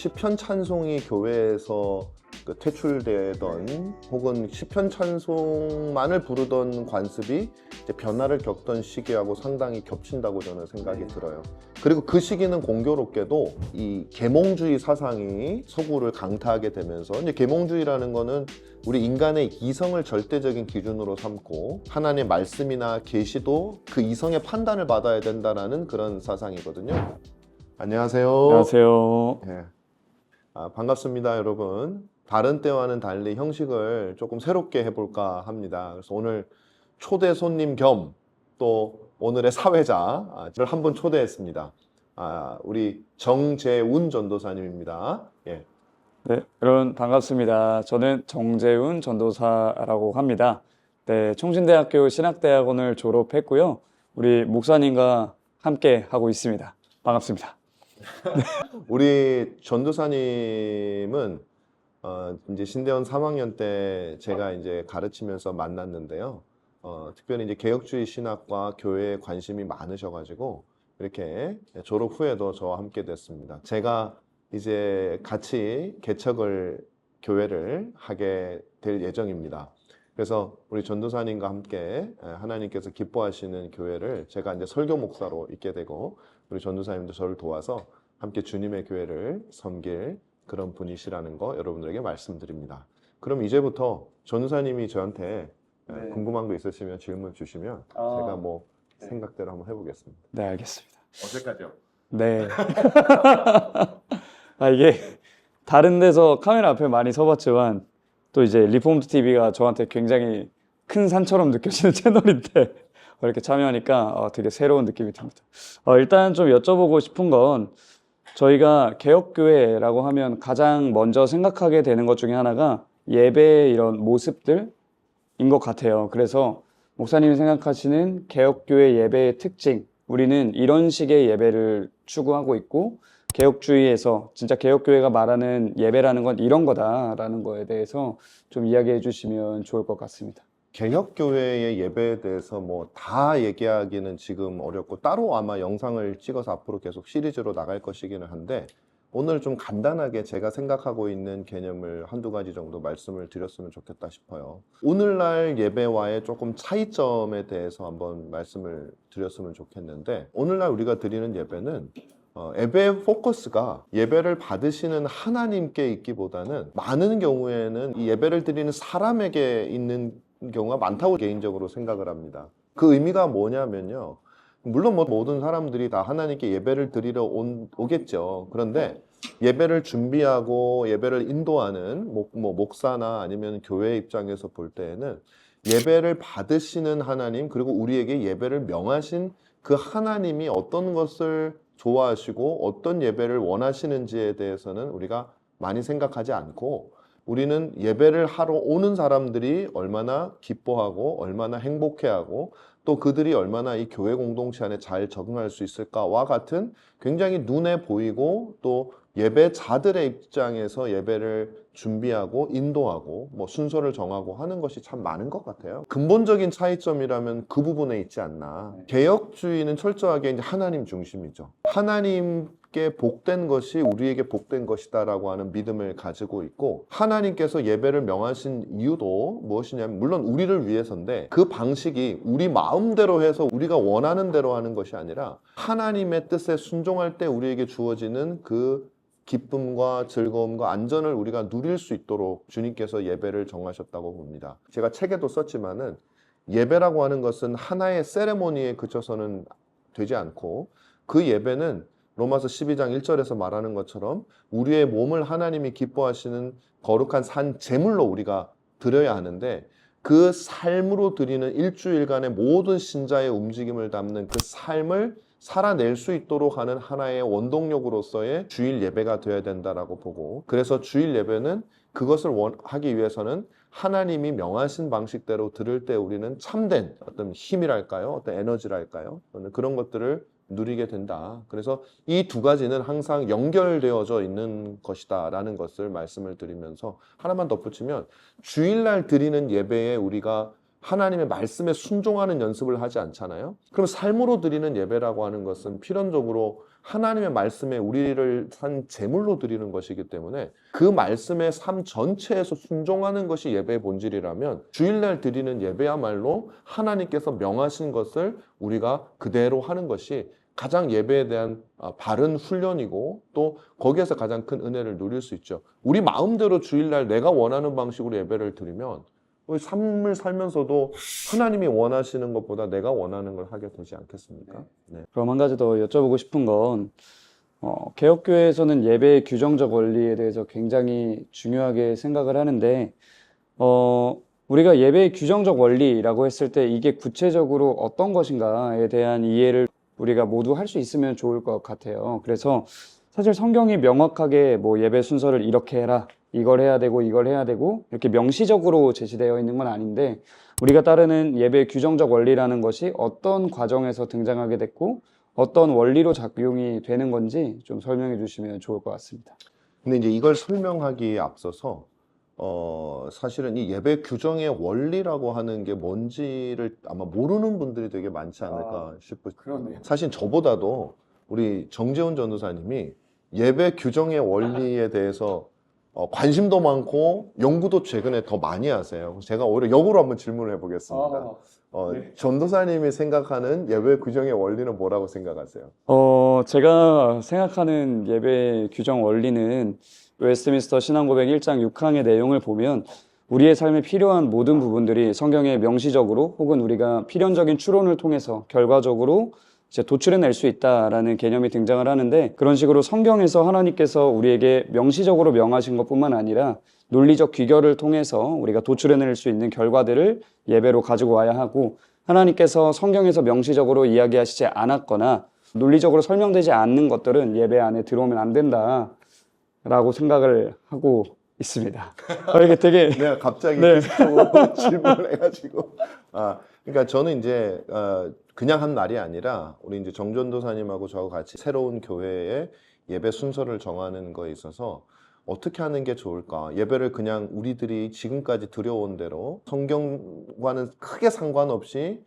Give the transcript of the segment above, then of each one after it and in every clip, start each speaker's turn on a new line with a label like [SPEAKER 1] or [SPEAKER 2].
[SPEAKER 1] 시편 찬송이 교회에서 퇴출되던 혹은 시편 찬송만을 부르던 관습이 이제 변화를 겪던 시기하고 상당히 겹친다고 저는 생각이 들어요. 그리고 그 시기는 공교롭게도 이 계몽주의 사상이 서구를 강타하게 되면서, 이제 계몽주의라는 거는 우리 인간의 이성을 절대적인 기준으로 삼고 하나님의 말씀이나 계시도 그 이성의 판단을 받아야 된다라는 그런 사상이거든요. 안녕하세요.
[SPEAKER 2] 안녕하세요.
[SPEAKER 1] 네. 반갑습니다, 여러분. 다른 때와는 달리 형식을 조금 새롭게 해볼까 합니다. 그래서 오늘 초대 손님 겸 또 오늘의 사회자를 한 분 초대했습니다. 우리 정재운 전도사님입니다. 예.
[SPEAKER 2] 네, 여러분 반갑습니다. 저는 정재운 전도사라고 합니다. 네, 총신대학교 신학대학원을 졸업했고요. 우리 목사님과 함께 하고 있습니다. 반갑습니다.
[SPEAKER 1] 우리 전도사님은 이제 신대원 3학년 때 제가 이제 가르치면서 만났는데요. 특별히 이제 개혁주의 신학과 교회에 관심이 많으셔가지고 이렇게 졸업 후에도 저와 함께 됐습니다. 제가 이제 같이 교회를 하게 될 예정입니다. 그래서 우리 전도사님과 함께 하나님께서 기뻐하시는 교회를 제가 이제 설교 목사로 있게 되고, 우리 전도사님도 저를 도와서 함께 주님의 교회를 섬길 그런 분이시라는 거 여러분들에게 말씀드립니다. 그럼 이제부터 전도사님이 저한테 궁금한 거 있으시면 질문 주시면 제가 뭐 생각대로 한번 해보겠습니다.
[SPEAKER 2] 네, 알겠습니다.
[SPEAKER 1] 어색하죠?
[SPEAKER 2] 네. 이게 다른 데서 카메라 앞에 많이 서봤지만 또 이제 리폼드 TV가 저한테 굉장히 큰 산처럼 느껴지는 채널인데 이렇게 참여하니까 되게 새로운 느낌이 듭니다. 일단 좀 여쭤보고 싶은 건, 저희가 개혁교회라고 하면 가장 먼저 생각하게 되는 것 중에 하나가 예배의 이런 모습들인 것 같아요. 그래서 목사님이 생각하시는 개혁교회 예배의 특징, 우리는 이런 식의 예배를 추구하고 있고, 개혁주의에서 진짜 개혁교회가 말하는 예배라는 건 이런 거다라는 거에 대해서 좀 이야기해 주시면 좋을 것 같습니다.
[SPEAKER 1] 개혁교회의 예배에 대해서 뭐 다 얘기하기는 지금 어렵고, 따로 아마 영상을 찍어서 앞으로 계속 시리즈로 나갈 것이기는 한데, 오늘 좀 간단하게 제가 생각하고 있는 개념을 한두 가지 정도 말씀을 드렸으면 좋겠다 싶어요. 오늘날 예배와의 조금 차이점에 대해서 한번 말씀을 드렸으면 좋겠는데, 오늘날 우리가 드리는 예배는 예배의 포커스가 예배를 받으시는 하나님께 있기보다는 많은 경우에는 이 예배를 드리는 사람에게 있는 경우가 많다고 개인적으로 생각을 합니다. 그 의미가 뭐냐면요, 물론 뭐 모든 사람들이 다 하나님께 예배를 드리러 오겠죠. 그런데 예배를 준비하고 예배를 인도하는 목사나 아니면 교회 입장에서 볼 때에는 예배를 받으시는 하나님, 그리고 우리에게 예배를 명하신 그 하나님이 어떤 것을 좋아하시고 어떤 예배를 원하시는지에 대해서는 우리가 많이 생각하지 않고, 우리는 예배를 하러 오는 사람들이 얼마나 기뻐하고 얼마나 행복해하고 또 그들이 얼마나 이 교회 공동체 안에 잘 적응할 수 있을까와 같은 굉장히 눈에 보이고 또 예배자들의 입장에서 예배를 준비하고 인도하고 뭐 순서를 정하고 하는 것이 참 많은 것 같아요. 근본적인 차이점이라면 그 부분에 있지 않나. 개혁주의는 철저하게 이제 하나님 중심이죠. 하나님께 복된 것이 우리에게 복된 것이다라고 하는 믿음을 가지고 있고, 하나님께서 예배를 명하신 이유도 무엇이냐면 물론 우리를 위해서인데, 그 방식이 우리 마음대로 해서 우리가 원하는 대로 하는 것이 아니라 하나님의 뜻에 순종할 때 우리에게 주어지는 그 기쁨과 즐거움과 안전을 우리가 누릴 수 있도록 주님께서 예배를 정하셨다고 봅니다. 제가 책에도 썼지만은 예배라고 하는 것은 하나의 세레모니에 그쳐서는 되지 않고, 그 예배는 로마서 12장 1절에서 말하는 것처럼 우리의 몸을 하나님이 기뻐하시는 거룩한 산 제물로 우리가 드려야 하는데, 그 삶으로 드리는 일주일간의 모든 신자의 움직임을 담는 그 삶을 살아낼 수 있도록 하는 하나의 원동력으로서의 주일 예배가 되어야 된다라고 보고, 그래서 주일 예배는 그것을 하기 위해서는 하나님이 명하신 방식대로 들을 때 우리는 참된 어떤 힘이랄까요? 어떤 에너지랄까요? 그런 것들을 누리게 된다. 그래서 이 두 가지는 항상 연결되어져 있는 것이다 라는 것을 말씀을 드리면서, 하나만 덧붙이면 주일날 드리는 예배에 우리가 하나님의 말씀에 순종하는 연습을 하지 않잖아요. 그럼 삶으로 드리는 예배라고 하는 것은 필연적으로 하나님의 말씀에 우리를 산 제물로 드리는 것이기 때문에 그 말씀의 삶 전체에서 순종하는 것이 예배의 본질이라면 주일날 드리는 예배야말로 하나님께서 명하신 것을 우리가 그대로 하는 것이 가장 예배에 대한 바른 훈련이고 또 거기에서 가장 큰 은혜를 누릴 수 있죠. 우리 마음대로 주일날 내가 원하는 방식으로 예배를 드리면 우리 삶을 살면서도 하나님이 원하시는 것보다 내가 원하는 걸 하게 되지 않겠습니까? 네.
[SPEAKER 2] 그럼 한 가지 더 여쭤보고 싶은 건 개혁교회에서는 예배의 규정적 원리에 대해서 굉장히 중요하게 생각을 하는데 우리가 예배의 규정적 원리라고 했을 때 이게 구체적으로 어떤 것인가에 대한 이해를 우리가 모두 할 수 있으면 좋을 것 같아요. 그래서 사실 성경이 명확하게 뭐 예배 순서를 이렇게 해라, 이걸 해야 되고 이걸 해야 되고 이렇게 명시적으로 제시되어 있는 건 아닌데 우리가 따르는 예배의 규정적 원리라는 것이 어떤 과정에서 등장하게 됐고 어떤 원리로 작용이 되는 건지 좀 설명해 주시면 좋을 것 같습니다.
[SPEAKER 1] 근데 이제 이걸 설명하기에 앞서서 사실은 이 예배 규정의 원리라고 하는 게 뭔지를 아마 모르는 분들이 되게 많지 않을까 싶어요.
[SPEAKER 2] 그러네요.
[SPEAKER 1] 사실 저보다도 우리 정재훈 전도사님이 예배 규정의 원리에 대해서 관심도 많고 연구도 최근에 더 많이 하세요. 그래서 제가 오히려 역으로 한번 질문을 해보겠습니다.
[SPEAKER 2] 네.
[SPEAKER 1] 전도사님이 생각하는 예배 규정의 원리는 뭐라고 생각하세요?
[SPEAKER 2] 제가 생각하는 예배 규정 원리는 웨스트민스터 신앙고백 1장 6항의 내용을 보면 우리의 삶에 필요한 모든 부분들이 성경에 명시적으로 혹은 우리가 필연적인 추론을 통해서 결과적으로 이제 도출해낼 수 있다라는 개념이 등장을 하는데 그런 식으로 성경에서 하나님께서 우리에게 명시적으로 명하신 것뿐만 아니라 논리적 귀결을 통해서 우리가 도출해낼 수 있는 결과들을 예배로 가지고 와야 하고 하나님께서 성경에서 명시적으로 이야기하시지 않았거나 논리적으로 설명되지 않는 것들은 예배 안에 들어오면 안 된다라고 생각을 하고 있습니다. 이게 되게
[SPEAKER 1] 내가 갑자기
[SPEAKER 2] 네.
[SPEAKER 1] 기습적으로 질문을 해가지고 그러니까 저는 이제 그냥 한 말이 아니라 우리 이제 정전도사님하고 저하고 같이 새로운 교회의 예배 순서를 정하는 거에 있어서 어떻게 하는 게 좋을까? 예배를 그냥 우리들이 지금까지 드려온 대로 성경과는 크게 상관없이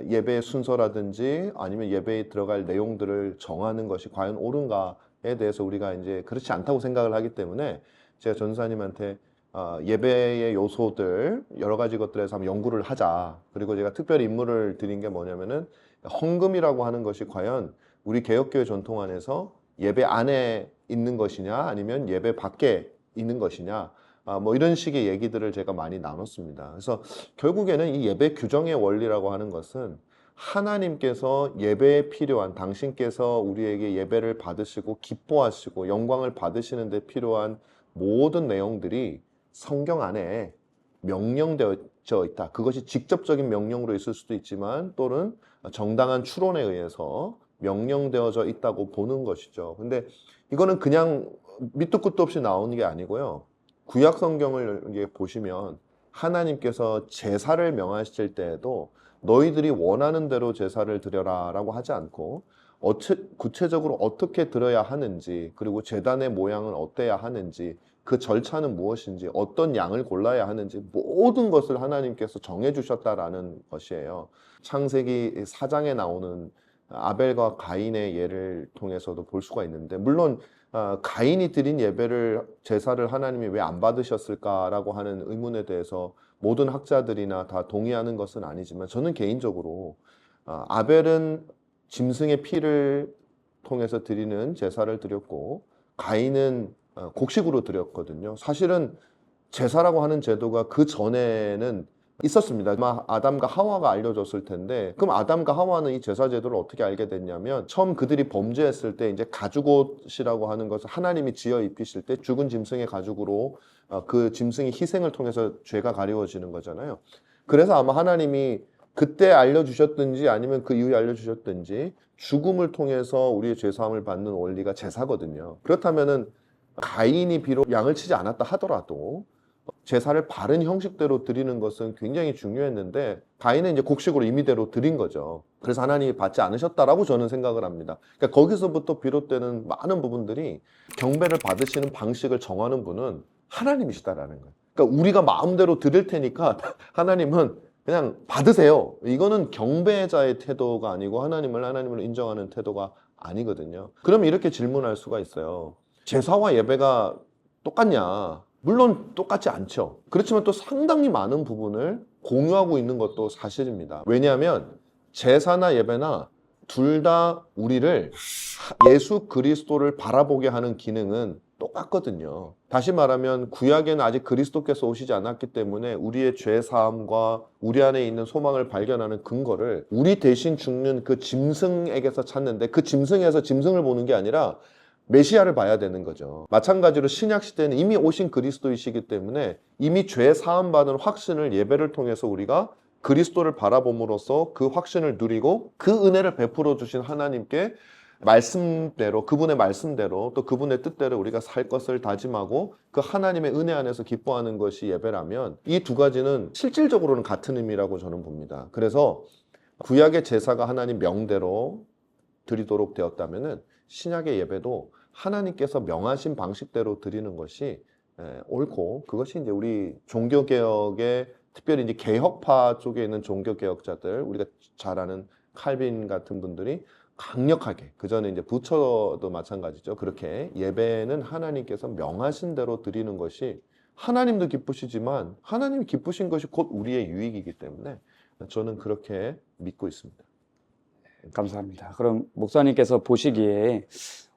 [SPEAKER 1] 예배의 순서라든지 아니면 예배에 들어갈 내용들을 정하는 것이 과연 옳은가에 대해서 우리가 이제 그렇지 않다고 생각을 하기 때문에 제가 전사님한테 예배의 요소들 여러 가지 것들에서 한번 연구를 하자. 그리고 제가 특별히 임무를 드린 게 뭐냐면은 헌금이라고 하는 것이 과연 우리 개혁교회 전통 안에서 예배 안에 있는 것이냐 아니면 예배 밖에 있는 것이냐 뭐 이런 식의 얘기들을 제가 많이 나눴습니다. 그래서 결국에는 이 예배 규정의 원리라고 하는 것은 하나님께서 예배에 필요한 당신께서 우리에게 예배를 받으시고 기뻐하시고 영광을 받으시는 데 필요한 모든 내용들이 성경 안에 명령되어져 있다. 그것이 직접적인 명령으로 있을 수도 있지만 또는 정당한 추론에 의해서 명령되어져 있다고 보는 것이죠. 근데 이거는 그냥 밑도 끝도 없이 나오는 게 아니고요. 구약 성경을 이제 보시면 하나님께서 제사를 명하실 때에도 너희들이 원하는 대로 제사를 드려라 라고 하지 않고 구체적으로 어떻게 드려야 하는지 그리고 제단의 모양은 어때야 하는지 그 절차는 무엇인지 어떤 양을 골라야 하는지 모든 것을 하나님께서 정해주셨다라는 것이에요. 창세기 4장에 나오는 아벨과 가인의 예를 통해서도 볼 수가 있는데 물론 가인이 드린 예배를 제사를 하나님이 왜 안 받으셨을까라고 하는 의문에 대해서 모든 학자들이나 다 동의하는 것은 아니지만 저는 개인적으로 아벨은 짐승의 피를 통해서 드리는 제사를 드렸고 가인은 곡식으로 드렸거든요. 사실은 제사라고 하는 제도가 그 전에는 있었습니다. 아마 아담과 하와가 알려줬을 텐데 그럼 아담과 하와는 이 제사 제도를 어떻게 알게 됐냐면 처음 그들이 범죄했을 때 이제 가죽옷이라고 하는 것을 하나님이 지어 입히실 때 죽은 짐승의 가죽으로 그 짐승의 희생을 통해서 죄가 가리워지는 거잖아요. 그래서 아마 하나님이 그때 알려주셨든지 아니면 그 이후에 알려주셨든지 죽음을 통해서 우리의 죄사함을 받는 원리가 제사거든요. 그렇다면은 가인이 비록 양을 치지 않았다 하더라도 제사를 바른 형식대로 드리는 것은 굉장히 중요했는데 가인은 이제 곡식으로 임의대로 드린 거죠. 그래서 하나님이 받지 않으셨다라고 저는 생각을 합니다. 그러니까 거기서부터 비롯되는 많은 부분들이 경배를 받으시는 방식을 정하는 분은 하나님이시다라는 거예요. 그러니까 우리가 마음대로 드릴 테니까 하나님은 그냥 받으세요. 이거는 경배자의 태도가 아니고 하나님을 하나님으로 인정하는 태도가 아니거든요. 그럼 이렇게 질문할 수가 있어요. 제사와 예배가 똑같냐? 물론 똑같지 않죠. 그렇지만 또 상당히 많은 부분을 공유하고 있는 것도 사실입니다. 왜냐하면 제사나 예배나 둘 다 우리를 예수 그리스도를 바라보게 하는 기능은 똑같거든요. 다시 말하면 구약에는 아직 그리스도께서 오시지 않았기 때문에 우리의 죄 사함과 우리 안에 있는 소망을 발견하는 근거를 우리 대신 죽는 그 짐승에게서 찾는데, 그 짐승에서 짐승을 보는 게 아니라 메시아를 봐야 되는 거죠. 마찬가지로 신약 시대는 이미 오신 그리스도이시기 때문에 이미 죄 사함 받은 확신을 예배를 통해서 우리가 그리스도를 바라봄으로써 그 확신을 누리고 그 은혜를 베풀어 주신 하나님께 말씀대로, 그분의 말씀대로 또 그분의 뜻대로 우리가 살 것을 다짐하고 그 하나님의 은혜 안에서 기뻐하는 것이 예배라면, 이 두 가지는 실질적으로는 같은 의미라고 저는 봅니다. 그래서 구약의 제사가 하나님 명대로 드리도록 되었다면은 신약의 예배도 하나님께서 명하신 방식대로 드리는 것이 옳고, 그것이 이제 우리 종교개혁의, 특별히 이제 개혁파 쪽에 있는 종교개혁자들, 우리가 잘 아는 칼빈 같은 분들이 강력하게, 그 전에 이제 부처도 마찬가지죠. 그렇게 예배는 하나님께서 명하신 대로 드리는 것이 하나님도 기쁘시지만 하나님이 기쁘신 것이 곧 우리의 유익이기 때문에 저는 그렇게 믿고 있습니다.
[SPEAKER 2] 감사합니다. 그럼 목사님께서 보시기에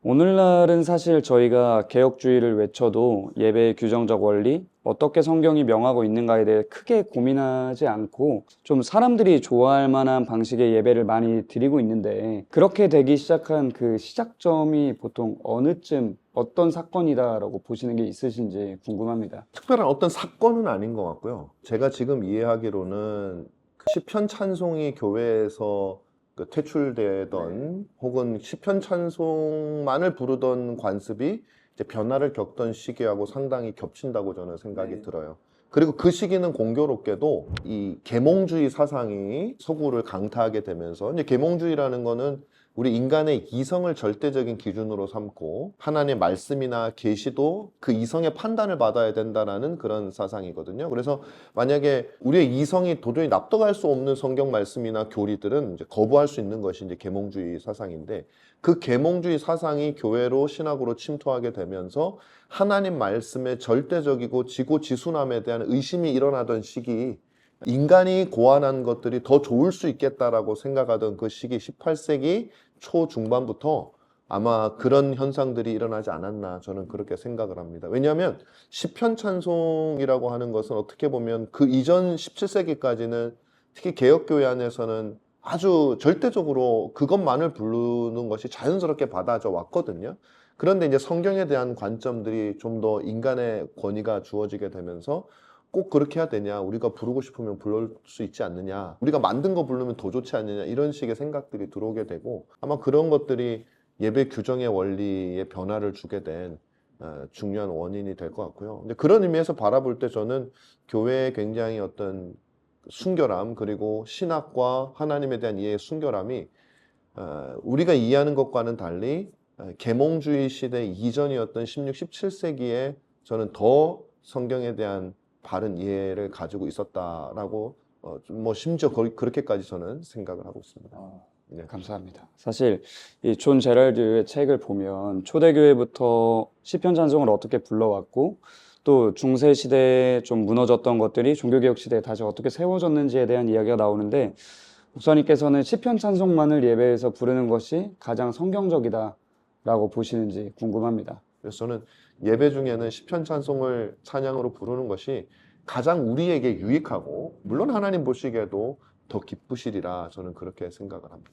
[SPEAKER 2] 오늘날은 사실 저희가 개혁주의를 외쳐도 예배의 규정적 원리, 어떻게 성경이 명하고 있는가에 대해 크게 고민하지 않고 좀 사람들이 좋아할 만한 방식의 예배를 많이 드리고 있는데, 그렇게 되기 시작한 그 시작점이 보통 어느쯤 어떤 사건이다라고 보시는 게 있으신지 궁금합니다.
[SPEAKER 1] 특별한 어떤 사건은 아닌 것 같고요. 제가 지금 이해하기로는 시편 찬송이 교회에서 퇴출되던, 혹은 시편 찬송만을 부르던 관습이 이제 변화를 겪던 시기하고 상당히 겹친다고 저는 생각이 들어요. 그리고 그 시기는 공교롭게도 이 계몽주의 사상이 서구를 강타하게 되면서, 이제 계몽주의라는 거는 우리 인간의 이성을 절대적인 기준으로 삼고 하나님의 말씀이나 계시도 그 이성의 판단을 받아야 된다라는 그런 사상이거든요. 그래서 만약에 우리의 이성이 도저히 납득할 수 없는 성경 말씀이나 교리들은 이제 거부할 수 있는 것이 이제 계몽주의 사상인데, 그 계몽주의 사상이 교회로 신학으로 침투하게 되면서 하나님 말씀의 절대적이고 지고지순함에 대한 의심이 일어나던 시기, 인간이 고안한 것들이 더 좋을 수 있겠다라고 생각하던 그 시기, 18세기 초중반부터 아마 그런 현상들이 일어나지 않았나, 저는 그렇게 생각을 합니다. 왜냐하면 시편 찬송이라고 하는 것은 어떻게 보면 그 이전 17세기까지는 특히 개혁교회 안에서는 아주 절대적으로 그것만을 부르는 것이 자연스럽게 받아져 왔거든요. 그런데 이제 성경에 대한 관점들이 좀 더 인간의 권위가 주어지게 되면서 꼭 그렇게 해야 되냐, 우리가 부르고 싶으면 부를 수 있지 않느냐, 우리가 만든 거 부르면 더 좋지 않느냐, 이런 식의 생각들이 들어오게 되고, 아마 그런 것들이 예배 규정의 원리에 변화를 주게 된 중요한 원인이 될 것 같고요. 근데 그런 의미에서 바라볼 때 저는 교회의 굉장히 어떤 순결함, 그리고 신학과 하나님에 대한 이해의 순결함이 우리가 이해하는 것과는 달리 계몽주의 시대 이전이었던 16, 17세기에 저는 더 성경에 대한 바른 이해를 가지고 있었다라고 뭐 심지어 그렇게까지 저는 생각을 하고 있습니다. 네.
[SPEAKER 2] 감사합니다. 사실 이 존 제럴드의 책을 보면 초대교회부터 시편 찬송을 어떻게 불러왔고, 또 중세 시대에 좀 무너졌던 것들이 종교개혁 시대에 다시 어떻게 세워졌는지에 대한 이야기가 나오는데, 목사님께서는 시편 찬송만을 예배에서 부르는 것이 가장 성경적이다라고 보시는지 궁금합니다.
[SPEAKER 1] 그래서 저는 예배 중에는 시편 찬송을 찬양으로 부르는 것이 가장 우리에게 유익하고, 물론 하나님 보시기에도 더 기쁘시리라, 저는 그렇게 생각을 합니다.